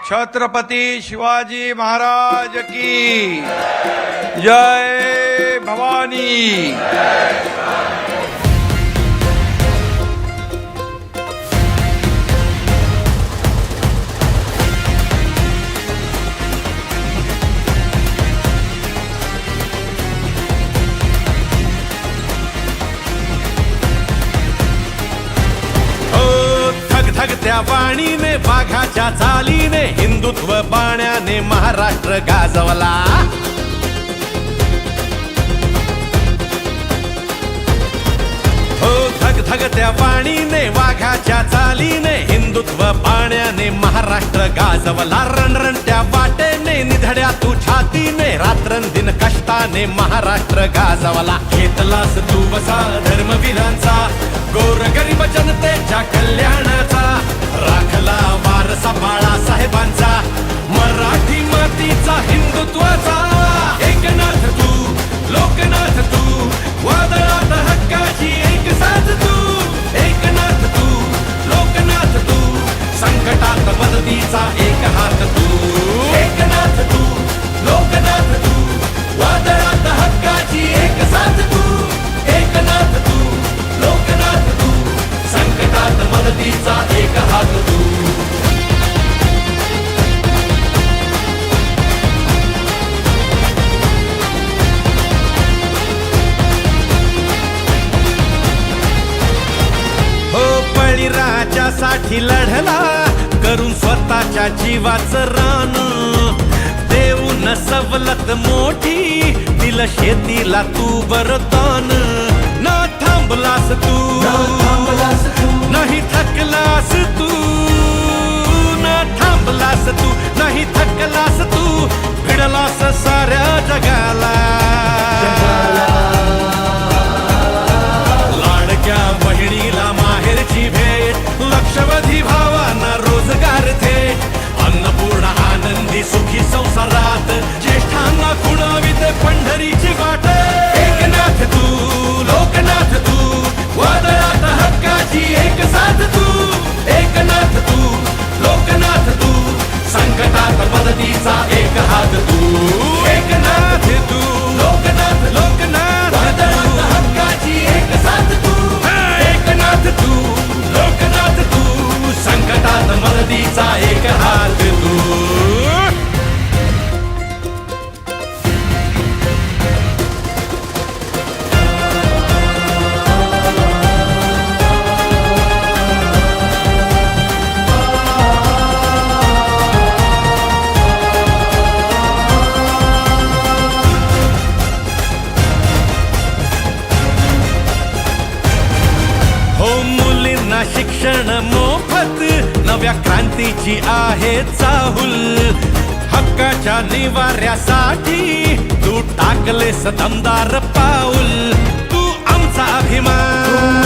छत्रपती शिवाजी महाराज की जय भवानी। धगधगत्या वाणीने वाघाच्या चालीने हिंदुत्व बाण्याने महाराष्ट्र गाजवला। हो धगधगत्या वाणीने वाघाच्या चालीने हिंदुत्व बाण्याने महाराष्ट्र गाजवला। रणरणत्या वाटेने निधड्या तू छातीने रात्रंदिन कष्टाने महाराष्ट्र गाजवला। घेतलास तू वसा धर्मवीरांचा गोरगरीब जनतेच्या कल्याणाचा राखला वारसा बाळासाहेबांचा मराठी मातीचा हिंदुत्वाचा। एकनाथ तू लोकनाथ तू वादळात हक्काची एक साथ तू। एकनाथ तू लोकनाथ तू संकटात मदतीचा एक हात तू। एकनाथ तू लोकनाथ तू वादळात हक्काची एक साथ तू। एकनाथ तू लोकनाथ तू संकटात मदतीचा एक हात तू। हो बळीराजासाठी लढला करून स्वतःच्या जीवाचं रान। देऊन सवलत मोठी दिल शेतीला तू वरदान। ना थांबलास तू नाही थकलास तू। ना थांबलास तू नाही थकलास तू भिडलास साऱ्या जगाला। लाडक्या बहिणीला माहेरची भेट लक्षवधी भावांना रोजगार थेट। अन्नपूर्णा आनंदी सुखी संसारात ज्येष्ठांना खुणावीत पंढरीची वाट। एकनाथ तू लोकनाथ तू वादळात हक्काची एक साथ तू। एकनाथ तू लोकनाथ तू संकटात मदतीचा एक हात तू। एकनाथ तू लोकनाथ लोकनाथ वादळात हक्काची एक साथ तू। एकनाथ तू लोकनाथ तू संकटात मदतीचा एक हात तू। शिक्षण मोफत नव्या क्रांतीची आहे चाहुल। हक्काच्या निवाऱ्यासाठी तू टाकलेस दमदार पाऊल। तू आमचा अभिमान